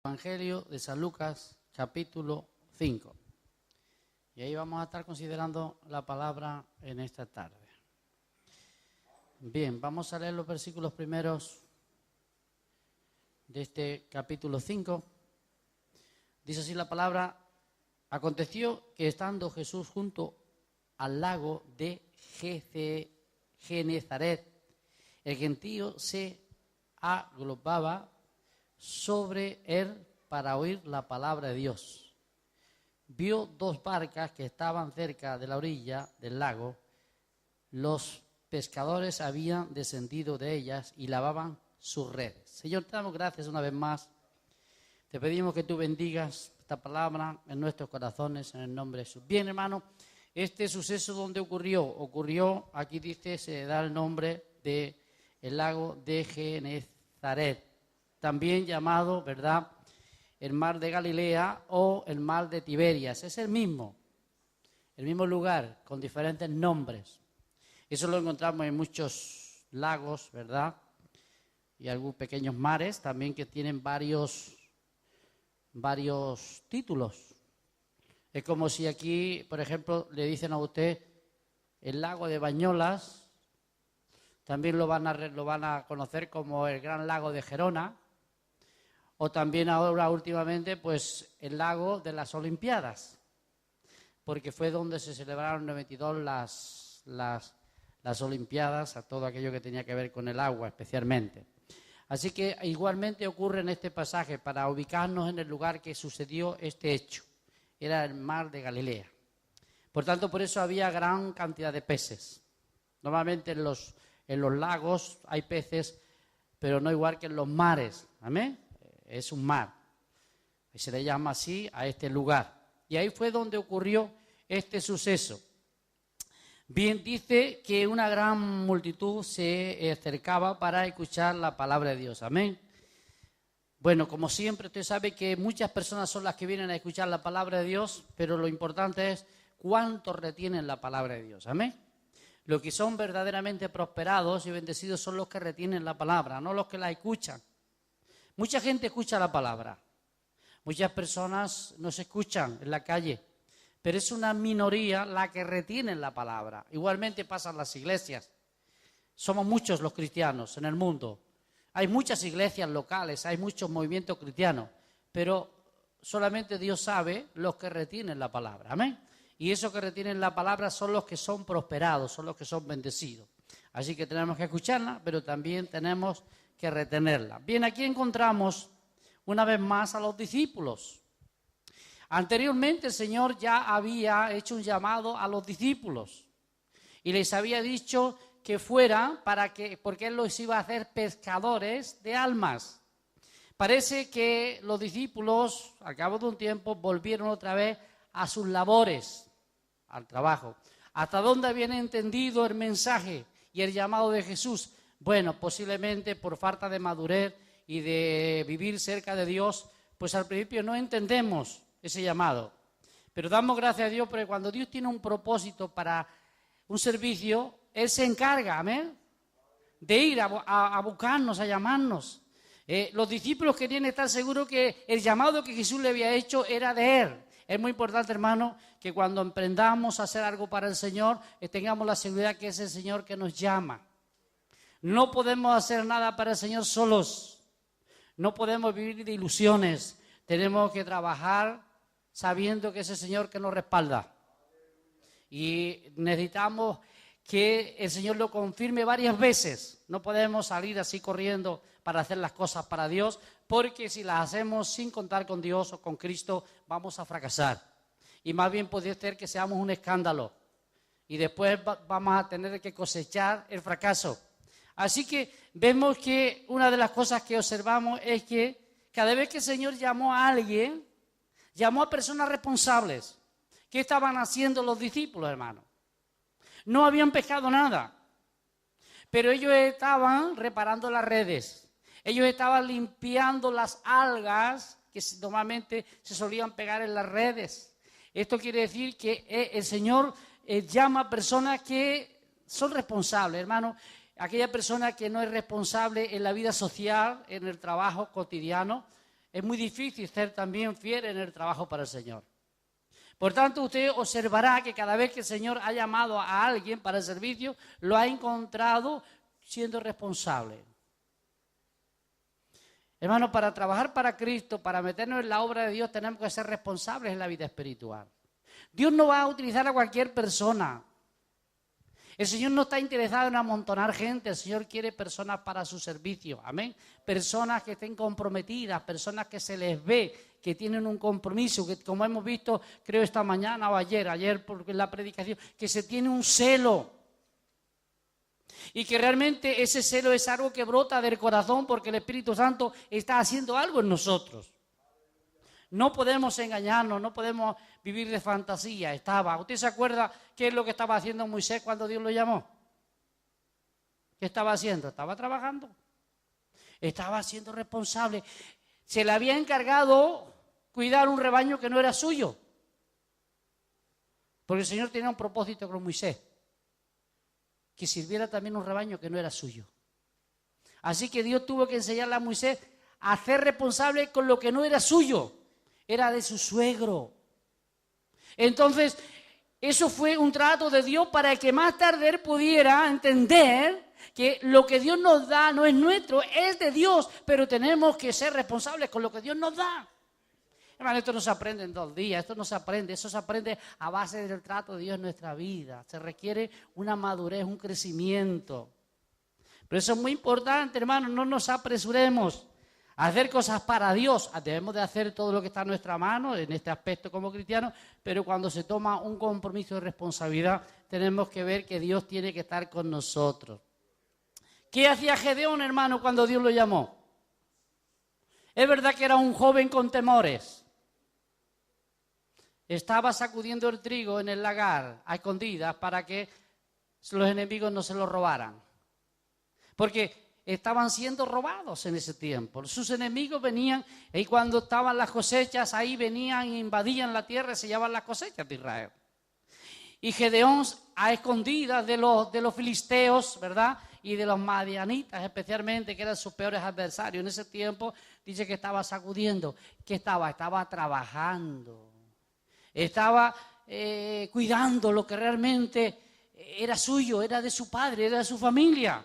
Evangelio de San Lucas, capítulo 5. Y ahí vamos a estar considerando la palabra en esta tarde. Bien, vamos a leer los versículos primeros de este capítulo 5. Dice así la palabra: aconteció que estando Jesús junto al lago de Genezaret, el gentío se agrupaba sobre él para oír la palabra de Dios. Vio dos barcas que estaban cerca de la orilla del lago. Los pescadores habían descendido de ellas y lavaban sus redes. Señor, te damos gracias una vez más. Te pedimos que tú bendigas esta palabra en nuestros corazones en el nombre de Jesús. Bien, hermano, este suceso donde ocurrió, aquí dice, se da el nombre de el lago de Genezaret, también llamado, ¿verdad?, el mar de Galilea o el mar de Tiberias. Es el mismo lugar con diferentes nombres. Eso lo encontramos en muchos lagos, ¿verdad?, y algunos pequeños mares también que tienen varios títulos. Es como si aquí, por ejemplo, le dicen a usted el lago de Bañolas, también lo van a conocer como el Gran Lago de Gerona, o también ahora últimamente pues el lago de las Olimpiadas, porque fue donde se celebraron en 92 las Olimpiadas, a todo aquello que tenía que ver con el agua especialmente. Así que igualmente ocurre en este pasaje, para ubicarnos en el lugar que sucedió este hecho. Era el mar de Galilea. Por tanto, por eso había gran cantidad de peces. Normalmente en los lagos hay peces, pero no igual que en los mares. ¿Amén? Es un mar. Y se le llama así a este lugar. Y ahí fue donde ocurrió este suceso. Bien, dice que una gran multitud se acercaba para escuchar la palabra de Dios. Amén. Bueno, como siempre, usted sabe que muchas personas son las que vienen a escuchar la palabra de Dios, pero lo importante es cuántos retienen la palabra de Dios. Amén. Los que son verdaderamente prosperados y bendecidos son los que retienen la palabra, no los que la escuchan. Mucha gente escucha la palabra. Muchas personas nos escuchan en la calle, pero es una minoría la que retiene la palabra. Igualmente pasa en las iglesias. Somos muchos los cristianos en el mundo. Hay muchas iglesias locales, hay muchos movimientos cristianos, pero solamente Dios sabe los que retienen la palabra. Amén. Y esos que retienen la palabra son los que son prosperados, son los que son bendecidos. Así que tenemos que escucharla, pero también tenemos que retenerla. Bien, aquí encontramos una vez más a los discípulos. Anteriormente el Señor ya había hecho un llamado a los discípulos y les había dicho que fueran porque Él los iba a hacer pescadores de almas. Parece que los discípulos, al cabo de un tiempo, volvieron otra vez a sus labores, al trabajo. ¿Hasta dónde habían entendido el mensaje y el llamado de Jesús? Bueno, posiblemente por falta de madurez y de vivir cerca de Dios, pues al principio no entendemos ese llamado. Pero damos gracias a Dios porque cuando Dios tiene un propósito para un servicio, Él se encarga, amén, de ir a buscarnos, a llamarnos. Los discípulos querían estar seguros que el llamado que Jesús le había hecho era de Él. Es muy importante, hermano, que cuando emprendamos a hacer algo para el Señor, tengamos la seguridad que es el Señor que nos llama. No podemos hacer nada para el Señor solos. No podemos vivir de ilusiones. Tenemos que trabajar sabiendo que es el Señor que nos respalda. Y necesitamos que el Señor lo confirme varias veces. No podemos salir así corriendo para hacer las cosas para Dios, porque si las hacemos sin contar con Dios o con Cristo, vamos a fracasar. Y más bien puede ser que seamos un escándalo. Y después vamos a tener que cosechar el fracaso. Así que vemos que una de las cosas que observamos es que cada vez que el Señor llamó a alguien, llamó a personas responsables. ¿Qué estaban haciendo los discípulos, hermano? No habían pescado nada, pero ellos estaban reparando las redes. Ellos estaban limpiando las algas que normalmente se solían pegar en las redes. Esto quiere decir que el Señor llama a personas que son responsables, hermano. Aquella persona que no es responsable en la vida social, en el trabajo cotidiano, es muy difícil ser también fiel en el trabajo para el Señor. Por tanto, usted observará que cada vez que el Señor ha llamado a alguien para el servicio, lo ha encontrado siendo responsable. Hermano, para trabajar para Cristo, para meternos en la obra de Dios, tenemos que ser responsables en la vida espiritual. Dios no va a utilizar a cualquier persona. El Señor no está interesado en amontonar gente, el Señor quiere personas para su servicio, amén. Personas que estén comprometidas, personas que se les ve, que tienen un compromiso, que como hemos visto, creo esta mañana o ayer porque en la predicación, que se tiene un celo. Y que realmente ese celo es algo que brota del corazón porque el Espíritu Santo está haciendo algo en nosotros. No podemos engañarnos, no podemos vivir de fantasía. ¿Usted se acuerda qué es lo que estaba haciendo Moisés cuando Dios lo llamó? ¿Qué estaba haciendo? Estaba trabajando. Estaba siendo responsable. Se le había encargado cuidar un rebaño que no era suyo. Porque el Señor tenía un propósito con Moisés. Que sirviera también un rebaño que no era suyo. Así que Dios tuvo que enseñarle a Moisés a ser responsable con lo que no era suyo. Era de su suegro. Entonces, eso fue un trato de Dios para que más tarde él pudiera entender que lo que Dios nos da no es nuestro, es de Dios, pero tenemos que ser responsables con lo que Dios nos da. Hermano, esto no se aprende en 2 días, esto no se aprende, eso se aprende a base del trato de Dios en nuestra vida. Se requiere una madurez, un crecimiento. Pero eso es muy importante, hermano, no nos apresuremos a hacer cosas para Dios. Debemos de hacer todo lo que está a nuestra mano en este aspecto como cristianos, pero cuando se toma un compromiso de responsabilidad, tenemos que ver que Dios tiene que estar con nosotros. ¿Qué hacía Gedeón, hermano, cuando Dios lo llamó? Es verdad que era un joven con temores. Estaba sacudiendo el trigo en el lagar a escondidas para que los enemigos no se lo robaran. Porque estaban siendo robados en ese tiempo. Sus enemigos venían y cuando estaban las cosechas, ahí venían e invadían la tierra y se llevaban las cosechas de Israel. Y Gedeón, a escondidas de los filisteos, ¿verdad? Y de los madianitas especialmente, que eran sus peores adversarios en ese tiempo, dice que estaba sacudiendo. ¿Qué estaba? Estaba trabajando. Estaba cuidando lo que realmente era suyo, era de su padre, era de su familia.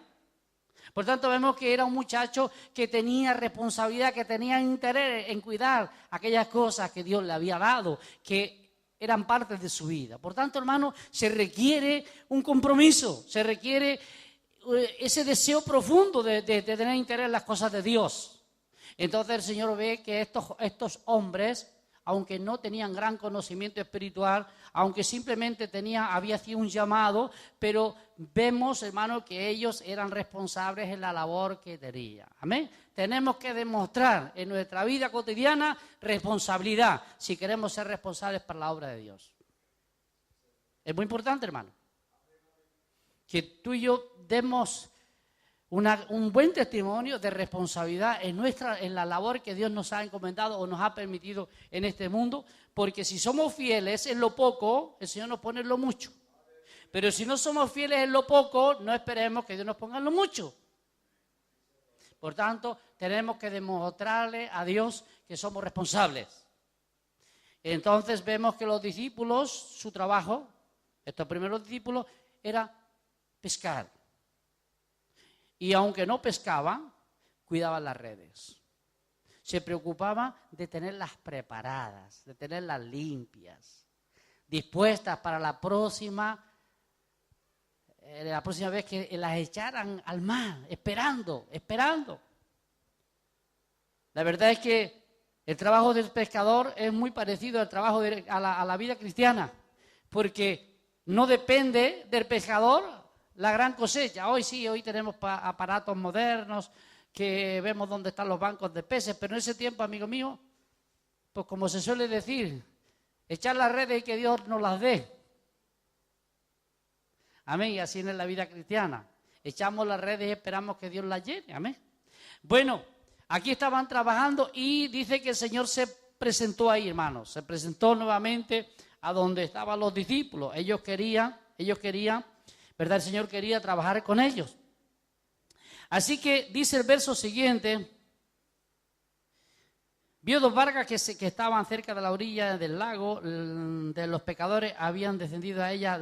Por tanto, vemos que era un muchacho que tenía responsabilidad, que tenía interés en cuidar aquellas cosas que Dios le había dado, que eran parte de su vida. Por tanto, hermano, se requiere un compromiso, se requiere ese deseo profundo de tener interés en las cosas de Dios. Entonces el Señor ve que estos hombres, aunque no tenían gran conocimiento espiritual, aunque simplemente había sido un llamado, pero vemos, hermano, que ellos eran responsables en la labor que tenían. Amén. Tenemos que demostrar en nuestra vida cotidiana responsabilidad, si queremos ser responsables para la obra de Dios. Es muy importante, hermano, que tú y yo demos un buen testimonio de responsabilidad en la labor que Dios nos ha encomendado o nos ha permitido en este mundo, porque si somos fieles en lo poco, el Señor nos pone en lo mucho. Pero si no somos fieles en lo poco, no esperemos que Dios nos ponga en lo mucho. Por tanto, tenemos que demostrarle a Dios que somos responsables. Entonces vemos que los discípulos, su trabajo, estos primeros discípulos, era pescar. Y aunque no pescaban, cuidaban las redes. Se preocupaban de tenerlas preparadas, de tenerlas limpias, dispuestas para la próxima vez que las echaran al mar, esperando. La verdad es que el trabajo del pescador es muy parecido al trabajo a la vida cristiana, porque no depende del pescador la gran cosecha. Hoy tenemos aparatos modernos que vemos dónde están los bancos de peces, pero en ese tiempo, amigo mío, pues como se suele decir, echar las redes y que Dios nos las dé. Amén, y así es la vida cristiana. Echamos las redes y esperamos que Dios las llene. Amén. Bueno, aquí estaban trabajando y dice que el Señor se presentó ahí, hermanos. Se presentó nuevamente a donde estaban los discípulos. Ellos querían, ¿verdad? El Señor quería trabajar con ellos. Así que dice el verso siguiente, Vio dos barcas que estaban cerca de la orilla del lago, de los pescadores habían descendido a ellas,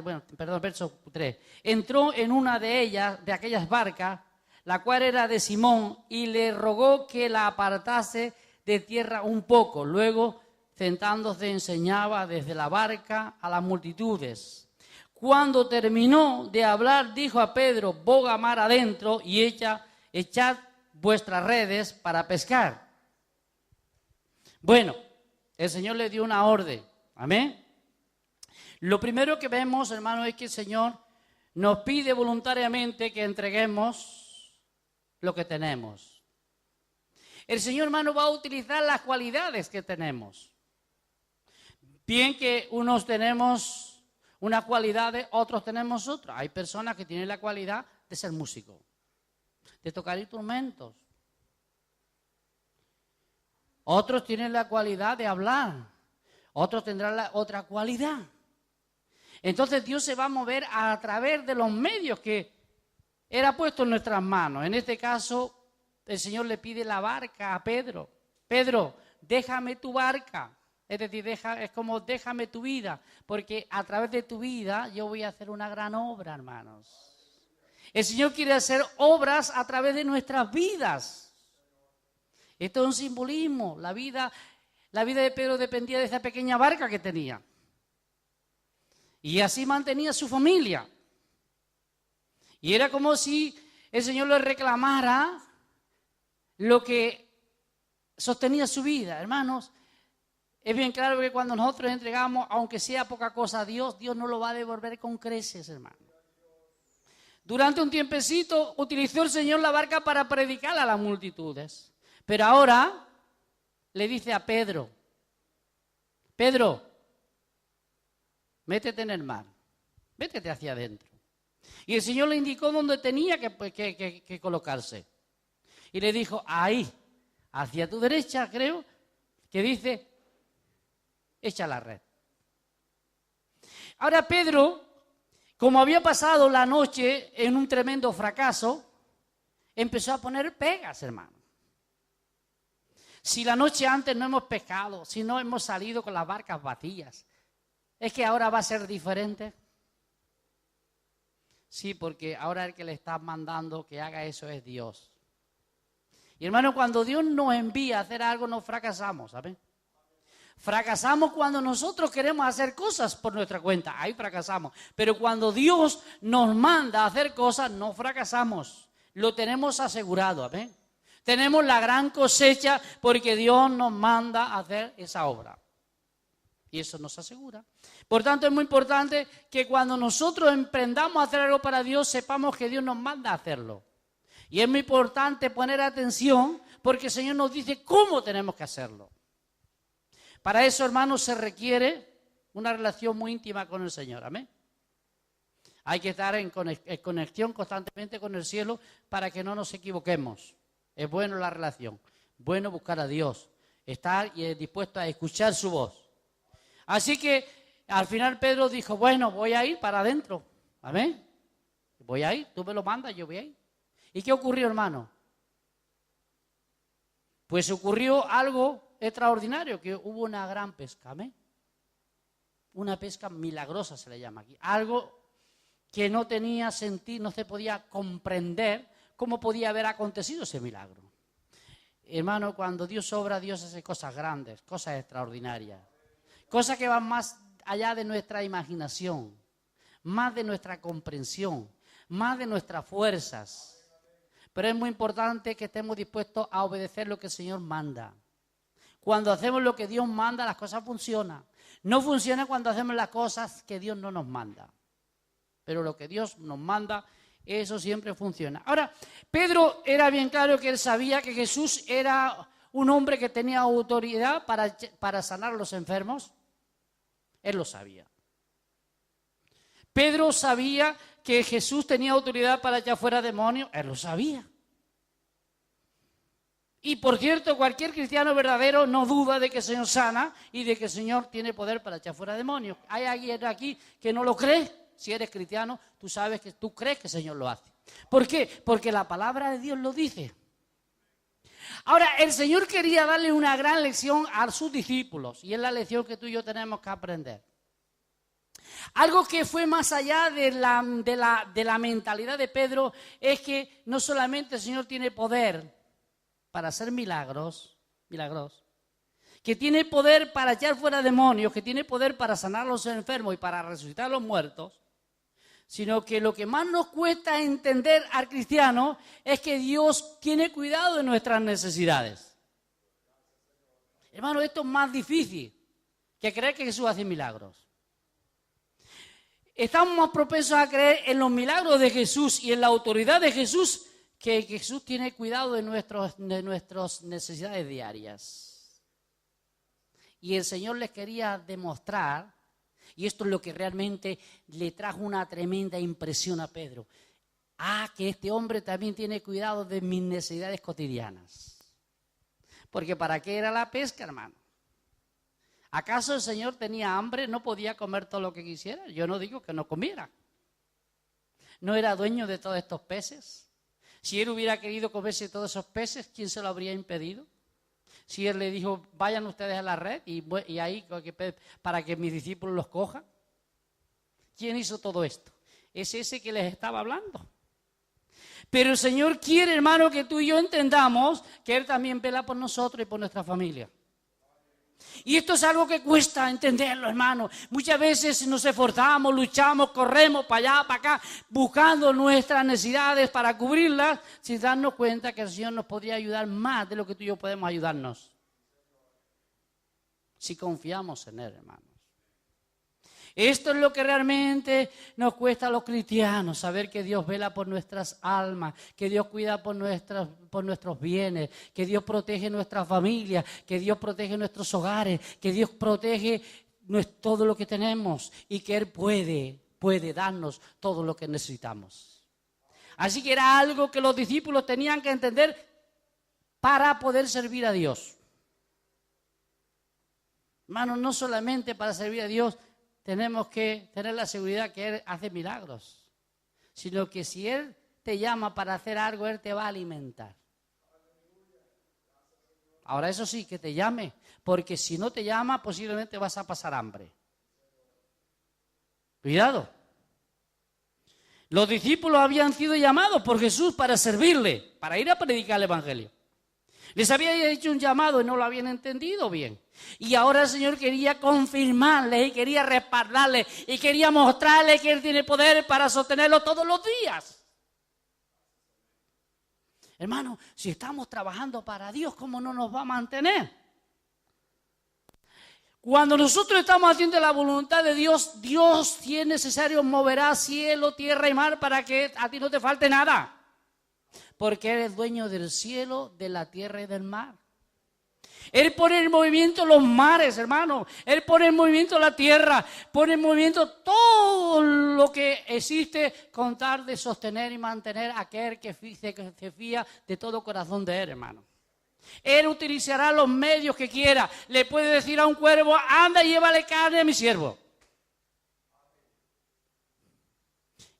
verso 3. Entró en una de ellas, de aquellas barcas, la cual era de Simón, y le rogó que la apartase de tierra un poco. Luego, sentándose, enseñaba desde la barca a las multitudes. Cuando terminó de hablar, dijo a Pedro: boga mar adentro y echad vuestras redes para pescar. Bueno, el Señor le dio una orden. Amén. Lo primero que vemos, hermano, es que el Señor nos pide voluntariamente que entreguemos lo que tenemos. El Señor, hermano, va a utilizar las cualidades que tenemos. Bien que unos tenemos unas cualidades, otros tenemos otras. Hay personas que tienen la cualidad de ser músicos, de tocar instrumentos. Otros tienen la cualidad de hablar, otros tendrán la otra cualidad. Entonces Dios se va a mover a través de los medios que era puesto en nuestras manos. En este caso, el Señor le pide la barca a Pedro. Pedro, déjame tu barca. Es decir, es como déjame tu vida, porque a través de tu vida yo voy a hacer una gran obra, hermanos. El Señor quiere hacer obras a través de nuestras vidas. Esto es un simbolismo. La vida de Pedro dependía de esa pequeña barca que tenía. Y así mantenía su familia. Y era como si el Señor le reclamara lo que sostenía su vida. Hermanos, es bien claro que cuando nosotros entregamos, aunque sea poca cosa a Dios, Dios nos lo va a devolver con creces, hermano. Durante un tiempecito utilizó el Señor la barca para predicar a las multitudes. Pero ahora le dice a Pedro: Pedro, métete en el mar, métete hacia adentro. Y el Señor le indicó dónde tenía que colocarse. Y le dijo: ahí, hacia tu derecha, creo, que dice, echa la red. Ahora Pedro, como había pasado la noche en un tremendo fracaso, empezó a poner pegas, hermano. Si la noche antes no hemos pescado, si no hemos salido con las barcas vacías, ¿es que ahora va a ser diferente? Sí, porque ahora el que le está mandando que haga eso es Dios. Y hermano, cuando Dios nos envía a hacer algo, no fracasamos, ¿saben? Fracasamos cuando nosotros queremos hacer cosas por nuestra cuenta, ahí fracasamos. Pero cuando Dios nos manda a hacer cosas, no fracasamos. Lo tenemos asegurado, ¿amén? Tenemos la gran cosecha porque Dios nos manda a hacer esa obra. Y eso nos asegura. Por tanto, es muy importante que cuando nosotros emprendamos a hacer algo para Dios, sepamos que Dios nos manda a hacerlo. Y es muy importante poner atención porque el Señor nos dice cómo tenemos que hacerlo. Para eso, hermanos, se requiere una relación muy íntima con el Señor. Amén. Hay que estar en conexión constantemente con el cielo para que no nos equivoquemos. Es bueno la relación, bueno buscar a Dios, estar y dispuesto a escuchar su voz. Así que al final Pedro dijo: bueno, voy a ir para adentro. Amén. Voy a ir, tú me lo mandas, yo voy a ir. ¿Y qué ocurrió, hermano? Pues ocurrió algo extraordinario, que hubo una gran pesca. Amén. Una pesca milagrosa se le llama aquí. Algo que no tenía sentido, no se podía comprender cómo podía haber acontecido ese milagro. Hermano, cuando Dios obra, Dios hace cosas grandes, cosas extraordinarias. Cosas que van más allá de nuestra imaginación, más de nuestra comprensión, más de nuestras fuerzas. Pero es muy importante que estemos dispuestos a obedecer lo que el Señor manda. Cuando hacemos lo que Dios manda, las cosas funcionan. No funciona cuando hacemos las cosas que Dios no nos manda. Pero lo que Dios nos manda, eso siempre funciona. Ahora, Pedro era bien claro que él sabía que Jesús era un hombre que tenía autoridad para sanar a los enfermos. Él lo sabía. Pedro sabía que Jesús tenía autoridad para echar fuera demonios. Él lo sabía. Y por cierto, cualquier cristiano verdadero no duda de que el Señor sana y de que el Señor tiene poder para echar fuera demonios. ¿Hay alguien aquí que no lo cree? Si eres cristiano, tú sabes que tú crees que el Señor lo hace. ¿Por qué? Porque la palabra de Dios lo dice. Ahora, el Señor quería darle una gran lección a sus discípulos, y es la lección que tú y yo tenemos que aprender. Algo que fue más allá de la mentalidad de Pedro es que no solamente el Señor tiene poder para hacer milagros, que tiene poder para echar fuera demonios, que tiene poder para sanar a los enfermos y para resucitar a los muertos, sino que lo que más nos cuesta entender al cristiano es que Dios tiene cuidado de nuestras necesidades. Hermano, esto es más difícil que creer que Jesús hace milagros. Estamos más propensos a creer en los milagros de Jesús y en la autoridad de Jesús que Jesús tiene cuidado de nuestras necesidades diarias. Y el Señor les quería demostrar, y esto es lo que realmente le trajo una tremenda impresión a Pedro, que este hombre también tiene cuidado de mis necesidades cotidianas. Porque ¿para qué era la pesca, hermano? ¿Acaso el Señor tenía hambre? ¿No podía comer todo lo que quisiera? Yo no digo que no comiera. ¿No era dueño de todos estos peces? Si Él hubiera querido comerse todos esos peces, ¿quién se lo habría impedido? Si Él le dijo, vayan ustedes a la red y ahí para que mis discípulos los cojan. ¿Quién hizo todo esto? Es ese que les estaba hablando. Pero el Señor quiere, hermano, que tú y yo entendamos que Él también vela por nosotros y por nuestra familia. Y esto es algo que cuesta entenderlo, hermano. Muchas veces nos esforzamos, luchamos, corremos para allá, para acá, buscando nuestras necesidades para cubrirlas, sin darnos cuenta que el Señor nos podría ayudar más de lo que tú y yo podemos ayudarnos. Si confiamos en Él, hermanos. Esto es lo que realmente nos cuesta a los cristianos, saber que Dios vela por nuestras almas, que Dios cuida por nuestros bienes, que Dios protege nuestra familia, que Dios protege nuestros hogares, que Dios protege todo lo que tenemos y que Él puede darnos todo lo que necesitamos. Así que era algo que los discípulos tenían que entender para poder servir a Dios. Hermanos, no solamente para servir a Dios tenemos que tener la seguridad que Él hace milagros, sino que si Él te llama para hacer algo, Él te va a alimentar. Ahora eso sí, que te llame, porque si no te llama, posiblemente vas a pasar hambre. Cuidado. Los discípulos habían sido llamados por Jesús para servirle, para ir a predicar el Evangelio. Les había hecho un llamado y no lo habían entendido bien. Y ahora el Señor quería confirmarles y quería respaldarles y quería mostrarles que Él tiene poder para sostenerlo todos los días. Hermano, si estamos trabajando para Dios, ¿cómo no nos va a mantener? Cuando nosotros estamos haciendo la voluntad de Dios, Dios, si es necesario, moverá cielo, tierra y mar para que a ti no te falte nada. Porque Él es dueño del cielo, de la tierra y del mar. Él pone en movimiento los mares, hermano. Él pone en movimiento la tierra. Pone en movimiento todo lo que existe con tal de sostener y mantener a aquel que se fía de todo corazón de Él, hermano. Él utilizará los medios que quiera. Le puede decir a un cuervo, anda y llévale carne a mi siervo.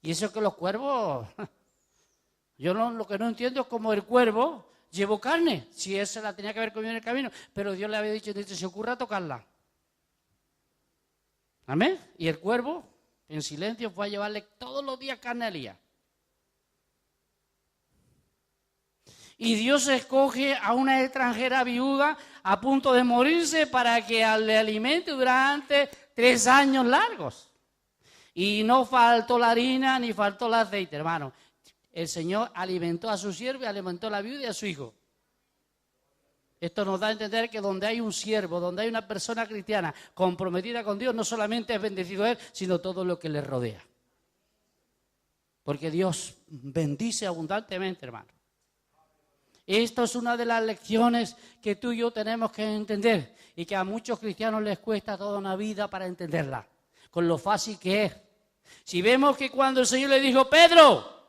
Y eso que los cuervos... Yo lo que no entiendo es cómo el cuervo llevó carne, si él se la tenía que haber comido en el camino, pero Dios le había dicho, se ocurra tocarla. Amén. Y el cuervo, en silencio, fue a llevarle todos los días carne a Elías. Y Dios escoge a una extranjera viuda a punto de morirse para que le alimente durante 3 años largos. Y no faltó la harina ni faltó el aceite, hermano. El Señor alimentó a su siervo y alimentó a la viuda y a su hijo. Esto nos da a entender que donde hay un siervo, donde hay una persona cristiana comprometida con Dios, no solamente es bendecido Él, sino todo lo que le rodea. Porque Dios bendice abundantemente, hermano. Esto es una de las lecciones que tú y yo tenemos que entender y que a muchos cristianos les cuesta toda una vida para entenderla, con lo fácil que es. Si vemos que cuando el Señor le dijo, Pedro,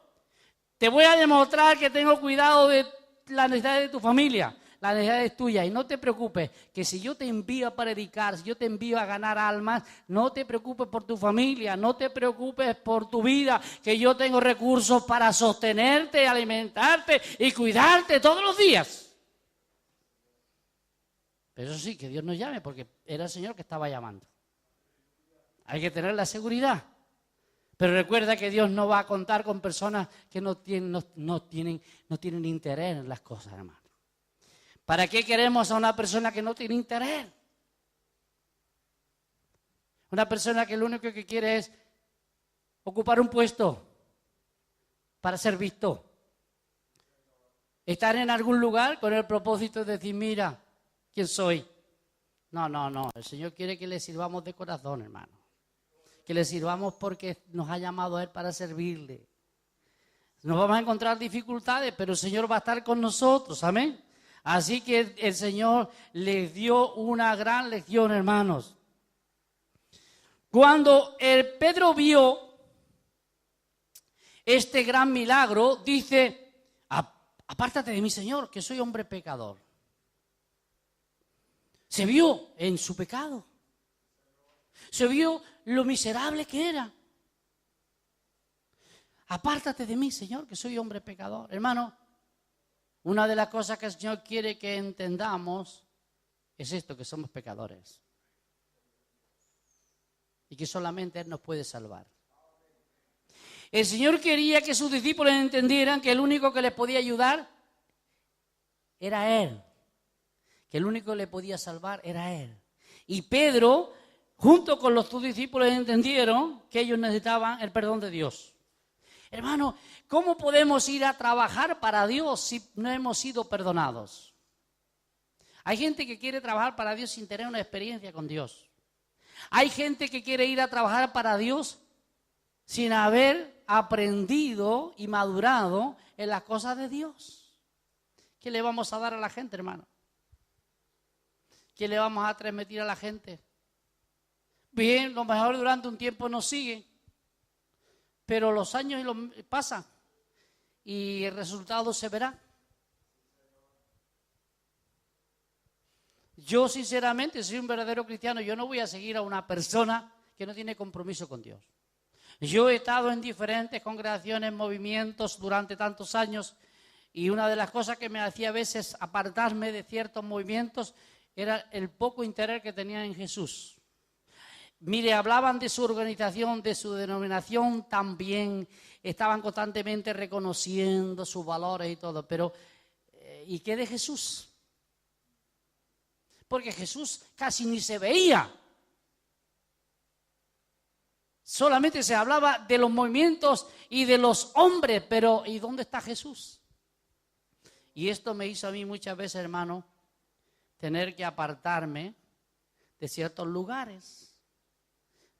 te voy a demostrar que tengo cuidado de las necesidades de tu familia, las necesidades tuyas. Y no te preocupes, que si yo te envío a predicar, si yo te envío a ganar almas, no te preocupes por tu familia, no te preocupes por tu vida, que yo tengo recursos para sostenerte, alimentarte y cuidarte todos los días. Eso sí, que Dios nos llame, porque era el Señor que estaba llamando. Hay que tener la seguridad. Pero recuerda que Dios no va a contar con personas que no tienen interés en las cosas, hermano. ¿Para qué queremos a una persona que no tiene interés? Una persona que lo único que quiere es ocupar un puesto para ser visto. Estar en algún lugar con el propósito de decir, mira, ¿quién soy? No. El Señor quiere que le sirvamos de corazón, hermano. Que le sirvamos porque nos ha llamado a Él para servirle. Nos vamos a encontrar dificultades, pero el Señor va a estar con nosotros, amén. Así que el Señor les dio una gran lección, hermanos. Cuando el Pedro vio este gran milagro, dice, apártate de mí, Señor, que soy hombre pecador. Se vio en su pecado. Se vio lo miserable que era. Apártate de mí, Señor, que soy hombre pecador. Hermano, una de las cosas que el Señor quiere que entendamos es esto, que somos pecadores. Y que solamente Él nos puede salvar. El Señor quería que sus discípulos entendieran que el único que les podía ayudar era Él. Que el único que le podía salvar era Él. Y Pedro, junto con los sus discípulos, entendieron que ellos necesitaban el perdón de Dios. Hermano, ¿cómo podemos ir a trabajar para Dios si no hemos sido perdonados? Hay gente que quiere trabajar para Dios sin tener una experiencia con Dios. Hay gente que quiere ir a trabajar para Dios sin haber aprendido y madurado en las cosas de Dios. ¿Qué le vamos a dar a la gente, hermano? ¿Qué le vamos a transmitir a la gente? Bien, lo mejor durante un tiempo nos sigue, pero los años pasan y el resultado se verá. Yo sinceramente soy un verdadero cristiano, yo no voy a seguir a una persona que no tiene compromiso con Dios. Yo he estado en diferentes congregaciones, movimientos durante tantos años y una de las cosas que me hacía a veces apartarme de ciertos movimientos era el poco interés que tenían en Jesús. Mire, hablaban de su organización, de su denominación también, estaban constantemente reconociendo sus valores y todo, pero ¿y qué de Jesús? Porque Jesús casi ni se veía. Solamente se hablaba de los movimientos y de los hombres, pero ¿y dónde está Jesús? Y esto me hizo a mí muchas veces, hermano, tener que apartarme de ciertos lugares.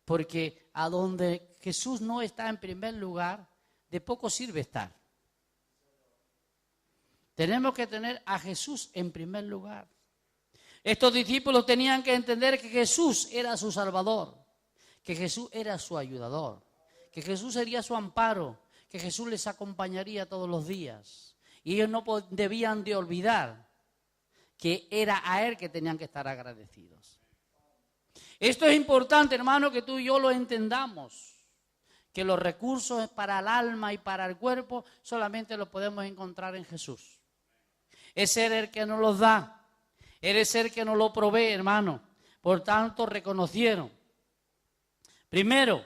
Porque a donde Jesús no está en primer lugar, de poco sirve estar. Tenemos que tener a Jesús en primer lugar. Estos discípulos tenían que entender que Jesús era su Salvador, que Jesús era su ayudador, que Jesús sería su amparo, que Jesús les acompañaría todos los días. Y ellos no debían de olvidar que era a Él que tenían que estar agradecidos. Esto es importante, hermano, que tú y yo lo entendamos, que los recursos para el alma y para el cuerpo solamente los podemos encontrar en Jesús. Es Él el que nos los da. Él es el que nos lo provee, hermano. Por tanto, reconocieron, primero,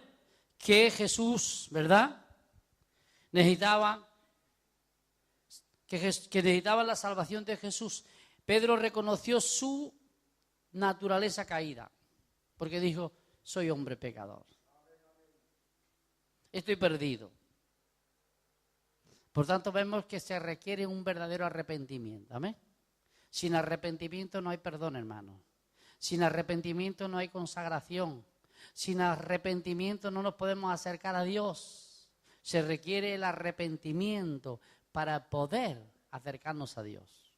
que Jesús, ¿verdad? Necesitaba la salvación de Jesús. Pedro reconoció su naturaleza caída, porque dijo, soy hombre pecador. Estoy perdido. Por tanto, vemos que se requiere un verdadero arrepentimiento. ¿Amén? Sin arrepentimiento no hay perdón, hermano. Sin arrepentimiento no hay consagración. Sin arrepentimiento no nos podemos acercar a Dios. Se requiere el arrepentimiento para poder acercarnos a Dios.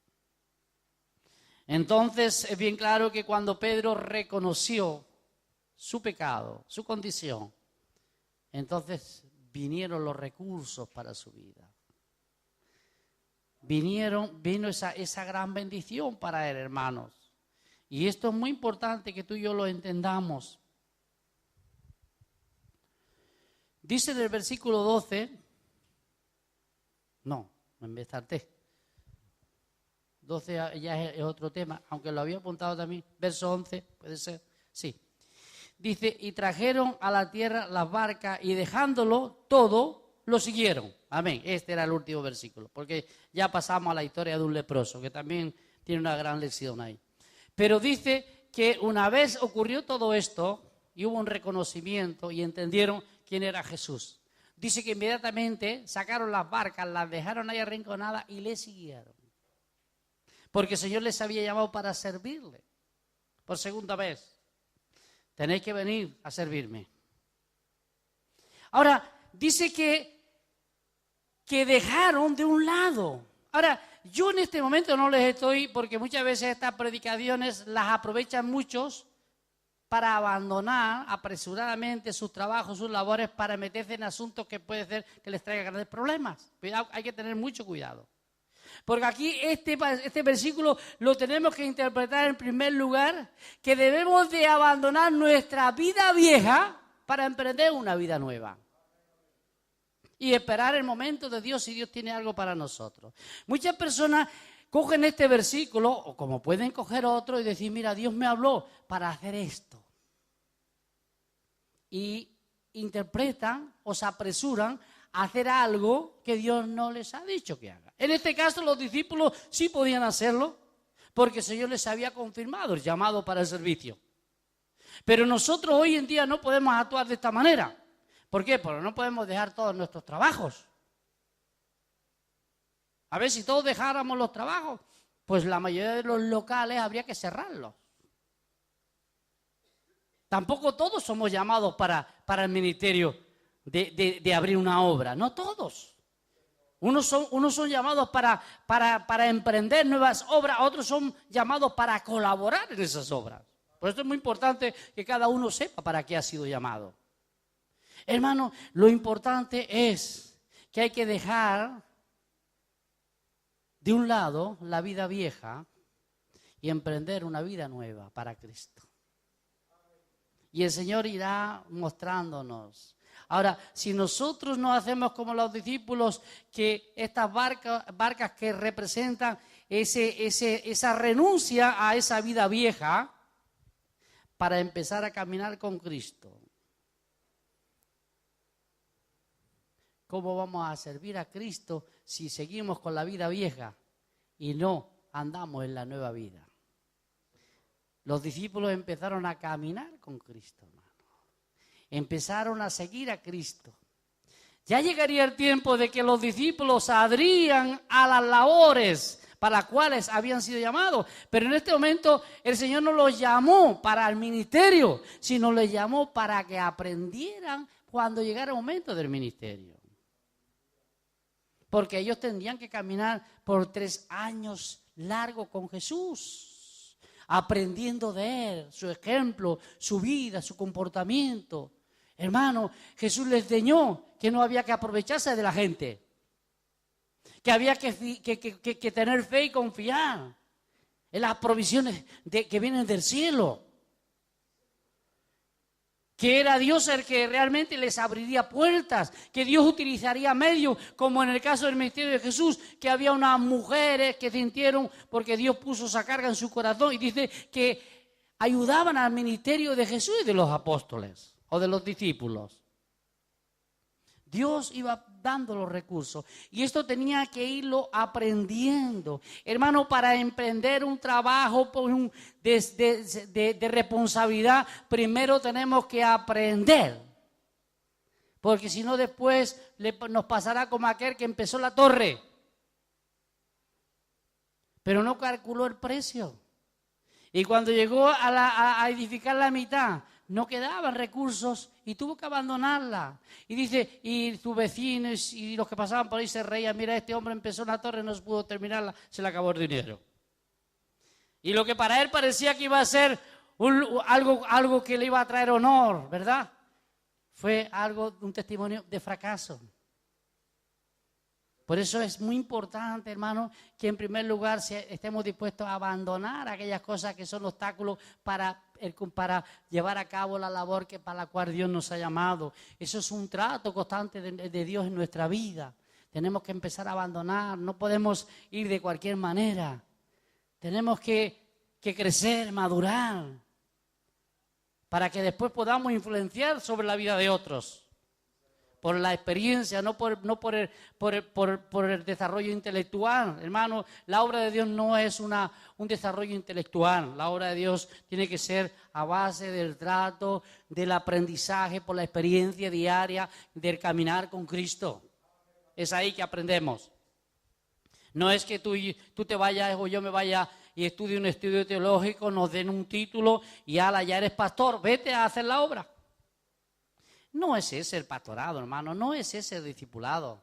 Entonces es bien claro que cuando Pedro reconoció su pecado, su condición, entonces vinieron los recursos para su vida. Vino esa gran bendición para él, hermanos. Y esto es muy importante que tú y yo lo entendamos. Dice en el versículo 12, no, me salté. 12 ya es otro tema, aunque lo había apuntado también. Verso 11, puede ser, sí. Dice, y trajeron a la tierra las barcas y dejándolo todo, lo siguieron. Amén. Este era el último versículo, porque ya pasamos a la historia de un leproso, que también tiene una gran lección ahí. Pero dice que una vez ocurrió todo esto, y hubo un reconocimiento y entendieron quién era Jesús. Dice que inmediatamente sacaron las barcas, las dejaron ahí arrinconadas y le siguieron. Porque el Señor les había llamado para servirle. Por segunda vez. Tenéis que venir a servirme. Ahora, dice que dejaron de un lado. Ahora, yo en este momento no les estoy, porque muchas veces estas predicaciones las aprovechan muchos para abandonar apresuradamente sus trabajos, sus labores, para meterse en asuntos que puede ser que les traigan grandes problemas. Cuidado, hay que tener mucho cuidado. Porque aquí este versículo lo tenemos que interpretar en primer lugar, que debemos de abandonar nuestra vida vieja para emprender una vida nueva. Y esperar el momento de Dios si Dios tiene algo para nosotros. Muchas personas cogen este versículo, o como pueden coger otro y decir, mira, Dios me habló para hacer esto. Y interpretan o se apresuran a hacer algo que Dios no les ha dicho que haga. En este caso los discípulos sí podían hacerlo, porque el Señor les había confirmado el llamado para el servicio. Pero nosotros hoy en día no podemos actuar de esta manera. ¿Por qué? Porque no podemos dejar todos nuestros trabajos. A ver, si todos dejáramos los trabajos, pues la mayoría de los locales habría que cerrarlos. Tampoco todos somos llamados para el ministerio de abrir una obra, no todos. Unos son llamados para emprender nuevas obras, otros son llamados para colaborar en esas obras. Por eso es muy importante que cada uno sepa para qué ha sido llamado. Hermano, lo importante es que hay que dejar de un lado la vida vieja y emprender una vida nueva para Cristo. Y el Señor irá mostrándonos. Ahora, si nosotros no hacemos como los discípulos, que estas barcas que representan esa renuncia a esa vida vieja para empezar a caminar con Cristo, ¿cómo vamos a servir a Cristo si seguimos con la vida vieja y no andamos en la nueva vida? Los discípulos empezaron a caminar con Cristo, hermano. Empezaron a seguir a Cristo. Ya llegaría el tiempo de que los discípulos saldrían a las labores para las cuales habían sido llamados. Pero en este momento el Señor no los llamó para el ministerio, sino les llamó para que aprendieran cuando llegara el momento del ministerio. Porque ellos tendrían que caminar por 3 años largos con Jesús, aprendiendo de Él, su ejemplo, su vida, su comportamiento. Hermano, Jesús les enseñó que no había que aprovecharse de la gente, que había que tener fe y confiar en las provisiones que vienen del cielo. Que era Dios el que realmente les abriría puertas, que Dios utilizaría medios, como en el caso del ministerio de Jesús, que había unas mujeres que sintieron, porque Dios puso esa carga en su corazón, y dice que ayudaban al ministerio de Jesús y de los apóstoles, o de los discípulos. Dios iba dando los recursos, y esto tenía que irlo aprendiendo. Hermano, para emprender un trabajo de responsabilidad, primero tenemos que aprender. Porque si no, después nos pasará como aquel que empezó la torre, pero no calculó el precio. Y cuando llegó a edificar la mitad, no quedaban recursos y tuvo que abandonarla. Y dice, y sus vecinos y los que pasaban por ahí se reían, mira, este hombre empezó una torre y no pudo terminarla, se le acabó el dinero. Y lo que para él parecía que iba a ser algo que le iba a traer honor, ¿verdad? Fue un testimonio de fracaso. Por eso es muy importante, hermano, que en primer lugar estemos dispuestos a abandonar aquellas cosas que son obstáculos para llevar a cabo la labor para la cual Dios nos ha llamado. Eso es un trato constante de Dios en nuestra vida. Tenemos que empezar a abandonar, no podemos ir de cualquier manera. Tenemos que crecer, madurar, para que después podamos influenciar sobre la vida de otros. Por la experiencia, no por el desarrollo intelectual. Hermano, la obra de Dios no es un desarrollo intelectual. La obra de Dios tiene que ser a base del trato, del aprendizaje, por la experiencia diaria, del caminar con Cristo. Es ahí que aprendemos. No es que tú te vayas o yo me vaya y estudie un estudio teológico, nos den un título y ala, ya eres pastor, vete a hacer la obra. No es ese el pastorado, hermano, no es ese el discipulado.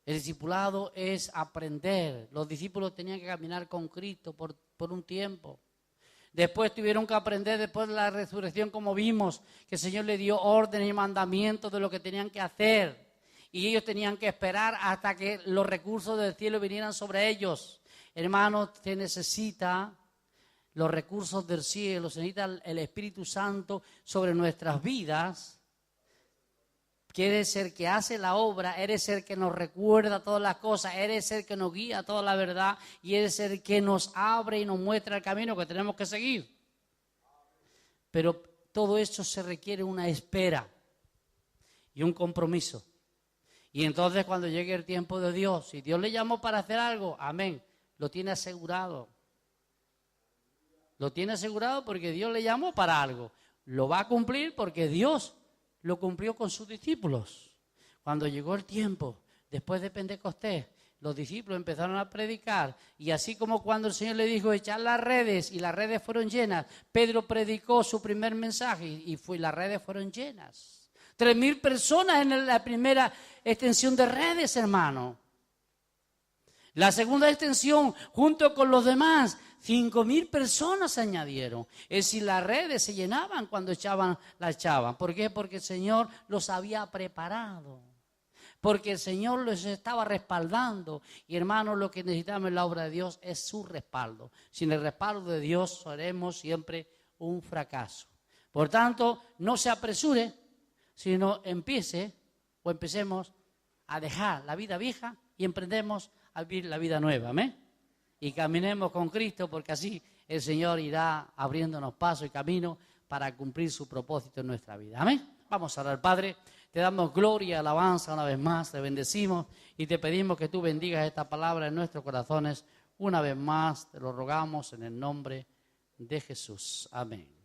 El discipulado es aprender. Los discípulos tenían que caminar con Cristo por un tiempo. Después tuvieron que aprender, después de la resurrección, como vimos, que el Señor le dio órdenes y mandamientos de lo que tenían que hacer. Y ellos tenían que esperar hasta que los recursos del cielo vinieran sobre ellos. Hermano, se necesita los recursos del cielo, se necesita el Espíritu Santo sobre nuestras vidas, que eres el que hace la obra, eres el que nos recuerda todas las cosas, eres el que nos guía toda la verdad y eres el que nos abre y nos muestra el camino que tenemos que seguir. Pero todo eso se requiere una espera y un compromiso. Y entonces cuando llegue el tiempo de Dios, si Dios le llamó para hacer algo, amén, lo tiene asegurado. Lo tiene asegurado porque Dios le llamó para algo. Lo va a cumplir porque Dios lo cumplió con sus discípulos. Cuando llegó el tiempo, después de Pentecostés, los discípulos empezaron a predicar. Y así como cuando el Señor le dijo echar las redes y las redes fueron llenas, Pedro predicó su primer mensaje y las redes fueron llenas. 3,000 personas en la primera extensión de redes, hermano. La segunda extensión, junto con los demás, 5,000 personas se añadieron. Es decir, las redes se llenaban cuando la echaban. ¿Por qué? Porque el Señor los había preparado. Porque el Señor los estaba respaldando. Y hermanos, lo que necesitamos en la obra de Dios es su respaldo. Sin el respaldo de Dios seremos siempre un fracaso. Por tanto, no se apresure, sino empecemos a dejar la vida vieja y emprendemos a vivir la vida nueva. Amén. Y caminemos con Cristo, porque así el Señor irá abriéndonos paso y camino para cumplir su propósito en nuestra vida. Amén. Vamos a orar, Padre. Te damos gloria y alabanza una vez más, te bendecimos y te pedimos que tú bendigas esta palabra en nuestros corazones. Una vez más te lo rogamos en el nombre de Jesús. Amén.